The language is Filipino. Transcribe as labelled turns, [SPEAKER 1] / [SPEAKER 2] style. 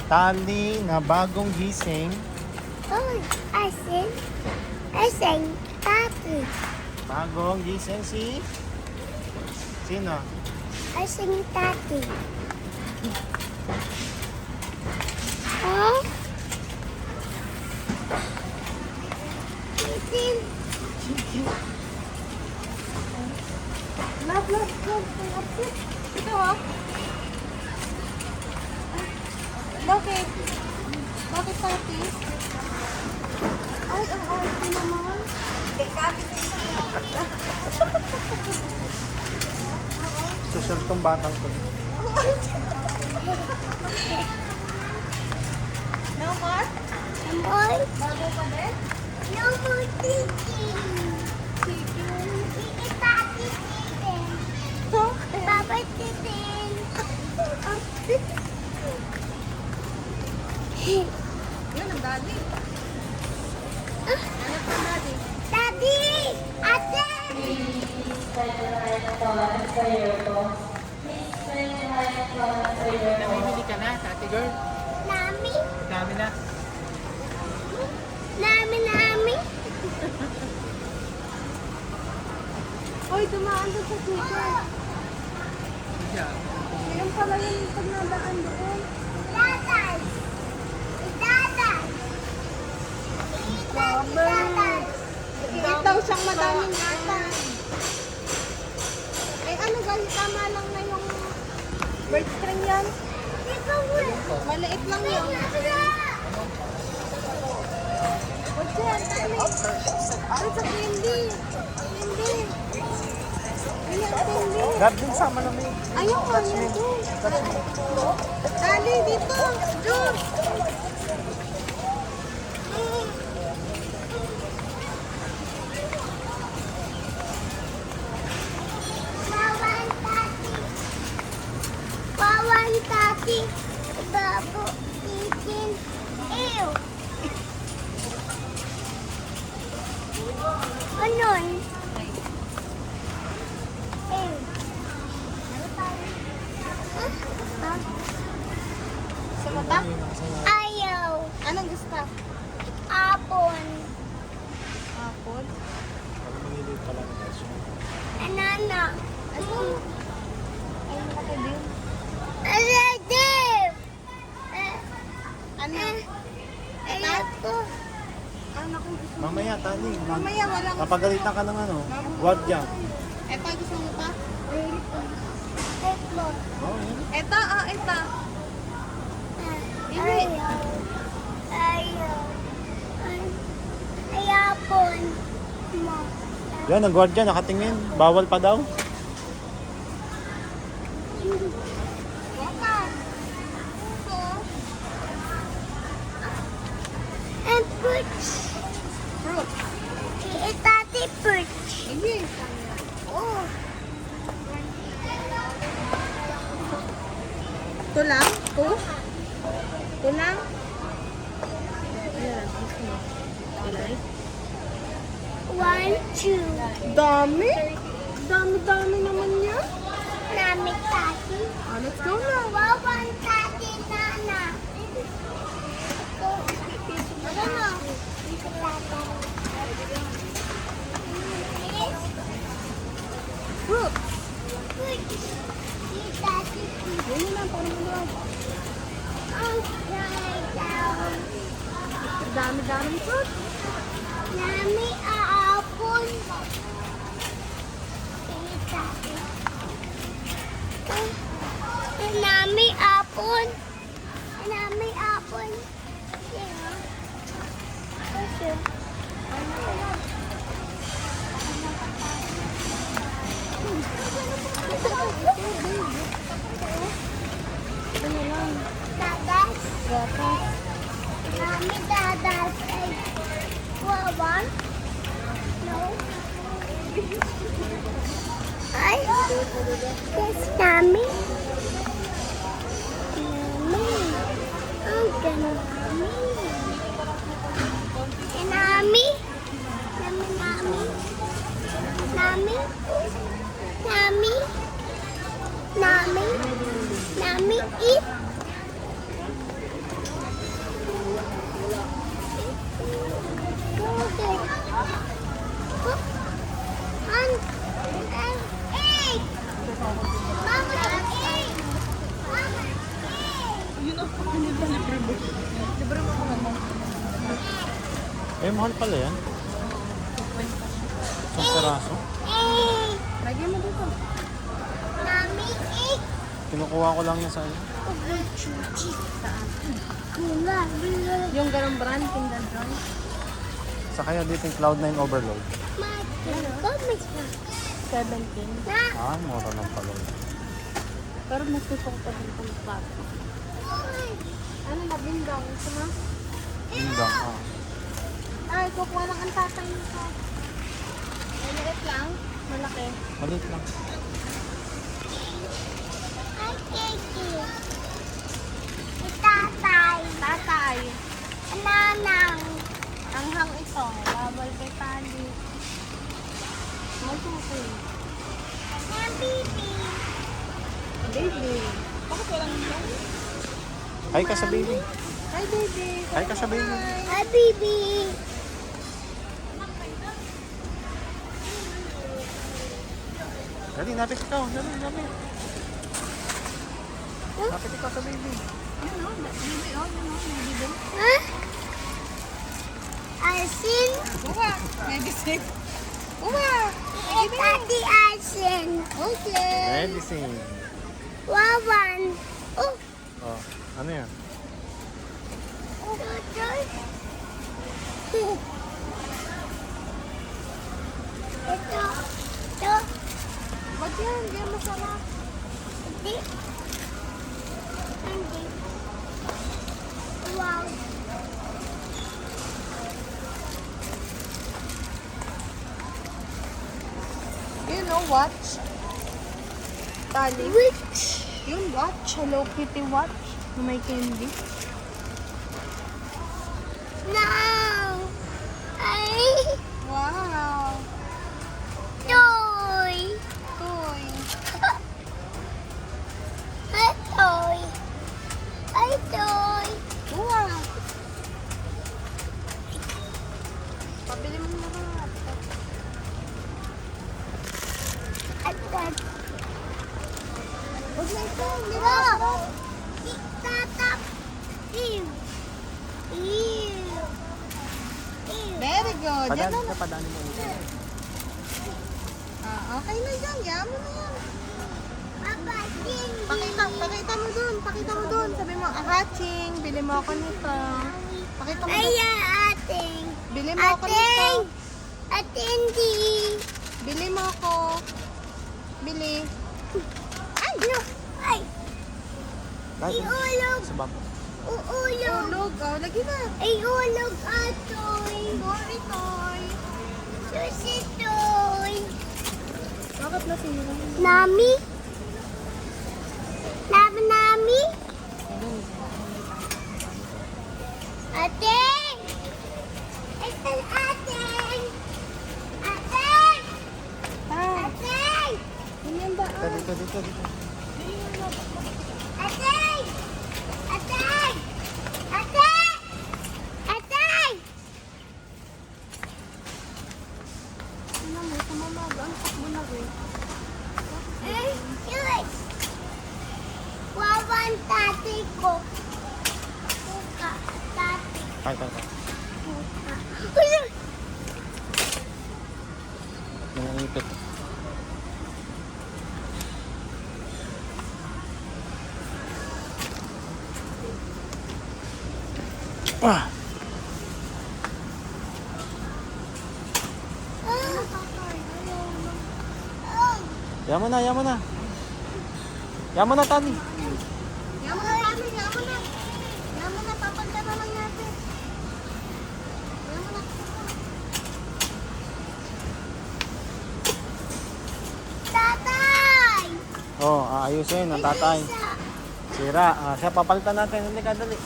[SPEAKER 1] Tali na bagong gising.
[SPEAKER 2] Oh, asin, tati.
[SPEAKER 1] Bagong gising si... Sino?
[SPEAKER 2] Asin, tati. Oh? Asin. Love.
[SPEAKER 3] Ito oh. Bakit? Bakit pati? Ay, ang arte naman.
[SPEAKER 1] Social tong batang to.
[SPEAKER 3] No more?
[SPEAKER 2] Boy,
[SPEAKER 3] Bago pa din?
[SPEAKER 2] no more chicken. Tati, chicken. Papa, chicken.
[SPEAKER 3] Yun ang daddy. Ano pa daddy?
[SPEAKER 2] Daddy! Ate!
[SPEAKER 1] Namimili ka na, tati girl.
[SPEAKER 2] Nami?
[SPEAKER 1] Dami na.
[SPEAKER 2] Nami?
[SPEAKER 3] Hoy, dumaan doon sa chicken. Ngayon pala yung pag nadaan doon.
[SPEAKER 2] Daday! Daday! Daday!
[SPEAKER 3] Iit daw siyang madaming atan. Eh ano guys, tama lang na yung bird string yan. Maliit lang yun. What's yan? Tali. Ay, sa candy. Candy. Ayan, candy.
[SPEAKER 1] Grab din sama na may...
[SPEAKER 3] Ayaw ko yan doon. Tali, dito. Jun.
[SPEAKER 2] Wawan tati. Babo. Chicken. Ew. Anon? Ew.
[SPEAKER 3] Sa mata?
[SPEAKER 2] Ayaw.
[SPEAKER 3] Anong gusto?
[SPEAKER 2] Apon.
[SPEAKER 3] Apple.
[SPEAKER 1] Mamimili pa lang guys.
[SPEAKER 2] Anana.
[SPEAKER 3] Ay, malaki din.
[SPEAKER 2] Aladim.
[SPEAKER 3] Ano?
[SPEAKER 2] Ayoko.
[SPEAKER 3] Ano kung gusto mo?
[SPEAKER 1] Mamaya, tali.
[SPEAKER 3] Mamaya walang...
[SPEAKER 1] Napagalitan ka ng ano? Guardia.
[SPEAKER 3] Eto, gusto mo pa?
[SPEAKER 2] Ito.
[SPEAKER 1] Oh, yun.
[SPEAKER 3] Eto, ito.
[SPEAKER 2] Ayaw. Ayapon. Mo.
[SPEAKER 1] Yan, ang guardia nakatingin. Bawal pa daw.
[SPEAKER 3] Waka. Ito.
[SPEAKER 2] And perch.
[SPEAKER 3] Fruit.
[SPEAKER 2] Itati perch.
[SPEAKER 3] Sige.
[SPEAKER 2] Oh.
[SPEAKER 3] Ito lang? Ito? Ito lang? Ayan, gusto mo. Ilay?
[SPEAKER 2] 1, 2.
[SPEAKER 3] Dami? Dami-dami naman yan.
[SPEAKER 2] Nami tati.
[SPEAKER 3] Let's go na.
[SPEAKER 2] Wawan tati nana. Ano na?
[SPEAKER 3] Fruit.
[SPEAKER 2] Tati.
[SPEAKER 3] Yun na lang, parang maluwag.
[SPEAKER 2] Upside down.
[SPEAKER 3] Dami-daming fruit.
[SPEAKER 2] Nami aapon. Tati. Nami apon. Nami apon. Sino? Kasi.
[SPEAKER 3] Ano lang.
[SPEAKER 2] Dadas.
[SPEAKER 3] Gatas.
[SPEAKER 2] Nami dadas ay wawan. No. Ay. Yes, Nami. Nami. Ang ganda. Nami. Nami. Nami. Nami. Nami. Nami eat.
[SPEAKER 3] ako.
[SPEAKER 2] Mama, eh! Mama,
[SPEAKER 3] Yun ang kanila, libre mo. Libre mo ko naman.
[SPEAKER 1] Eh, mahal pala yan. Isang peraso.
[SPEAKER 2] eh!
[SPEAKER 3] Lagyan mo dito.
[SPEAKER 2] Mami, eh!
[SPEAKER 1] Kinukuha ko lang yan sa ano.
[SPEAKER 2] Chuchi.
[SPEAKER 3] Saan?
[SPEAKER 2] Kula, bila.
[SPEAKER 3] Yung ganong brand, Kinder Joy.
[SPEAKER 1] Sa kaya dito yung Cloud9 Overload.
[SPEAKER 2] Comment
[SPEAKER 3] 17.
[SPEAKER 2] na.
[SPEAKER 1] Ah, mura lang pala yun.
[SPEAKER 3] Pero mas gusto ko pa din itong plato. Ano na, bindang? Ito na?
[SPEAKER 1] Bindang, ah.
[SPEAKER 3] Ay, kukuha lang ang tatay nito. Maliit lang. Malaki.
[SPEAKER 1] Maliit lang.
[SPEAKER 2] Ay, kiki. Itatay.
[SPEAKER 3] Tatay.
[SPEAKER 2] Nanang.
[SPEAKER 3] Anghang ito. Bawal kay tali. Masukoy.
[SPEAKER 2] Na bibi.
[SPEAKER 3] Baby. Bakit walang yan?
[SPEAKER 1] Hi ka sa baby.
[SPEAKER 3] Hi, baby.
[SPEAKER 1] Hi ka sa baby.
[SPEAKER 2] Ay, bibi.
[SPEAKER 1] Dali, napit ikaw. Dali, napit. Napit ikaw sa baby.
[SPEAKER 3] Ano? Baby, oh. Ano? Baby din.
[SPEAKER 2] Ha? Asin.
[SPEAKER 3] Uwa. Medicine. Uwa.
[SPEAKER 2] Tati asin.
[SPEAKER 3] Okay.
[SPEAKER 1] Medicine.
[SPEAKER 2] Wawan. Oh,
[SPEAKER 1] Oh, ano yan?
[SPEAKER 2] tutoy. Ito. Ito.
[SPEAKER 3] Ba't yan? Hindi yan masarap.
[SPEAKER 2] Hindi. Hindi. Wow.
[SPEAKER 3] You know, watch. Tali.
[SPEAKER 2] Which?
[SPEAKER 3] Yung watch. Hello Kitty watch. Na may candy.
[SPEAKER 2] No. Ay.
[SPEAKER 3] Wow.
[SPEAKER 2] Toy.
[SPEAKER 3] Toy.
[SPEAKER 2] Ay, toy. Ay, toy.
[SPEAKER 3] Wow. Pabili mo na lahat.
[SPEAKER 2] Agad. Huwag na ito. Mira. Tatap. Ew. Ew. Ew.
[SPEAKER 3] Very good. Yan
[SPEAKER 1] Padaan,
[SPEAKER 3] na.
[SPEAKER 1] padaanin mo ito.
[SPEAKER 3] Okay na yan. Yaman na yan.
[SPEAKER 2] Papa, Cindy.
[SPEAKER 3] Pakita mo dun. Pakita mo dun. Sabi mo, Ahaching, bili mo ako nito. Pakita mo dun.
[SPEAKER 2] Ayan, ating.
[SPEAKER 3] Bili mo ako nito.
[SPEAKER 2] Ating. Atindi.
[SPEAKER 3] Bili mo ako. Bili.
[SPEAKER 2] Ay, no. Ay,
[SPEAKER 1] Dahil
[SPEAKER 2] iulog.
[SPEAKER 1] sa babo.
[SPEAKER 2] Uulog.
[SPEAKER 3] Ulog. Oh, lagi na.
[SPEAKER 2] Ay, ulog atoy.
[SPEAKER 3] Sorry, toy.
[SPEAKER 2] Susi toy.
[SPEAKER 3] Bakit nasira?
[SPEAKER 2] Nami? Nami? Ating! Ito ating! Ating!
[SPEAKER 3] Ah,
[SPEAKER 2] Ating!
[SPEAKER 3] ganyan ba?
[SPEAKER 1] Dito, dito, dito.
[SPEAKER 2] Ating! Ating! Ating! Ating!
[SPEAKER 3] Ano mo, sumamaga. Ang takbo na rin.
[SPEAKER 2] Yes! Wawan tati ko. Kuka, tati.
[SPEAKER 1] Tay, tay, tay.
[SPEAKER 2] Kuka.
[SPEAKER 1] Nangangipit. Ah! Yaman na, yaman na. Yaman na, Tani.
[SPEAKER 3] Yaman na, paano? Yaman na. Yaman na, papunta na lang natin. Yaman na.
[SPEAKER 2] Tatay!
[SPEAKER 1] Oh, aayusin ang tatay. Sira. Ah, siya papalitan natin. Hindi ka, dali.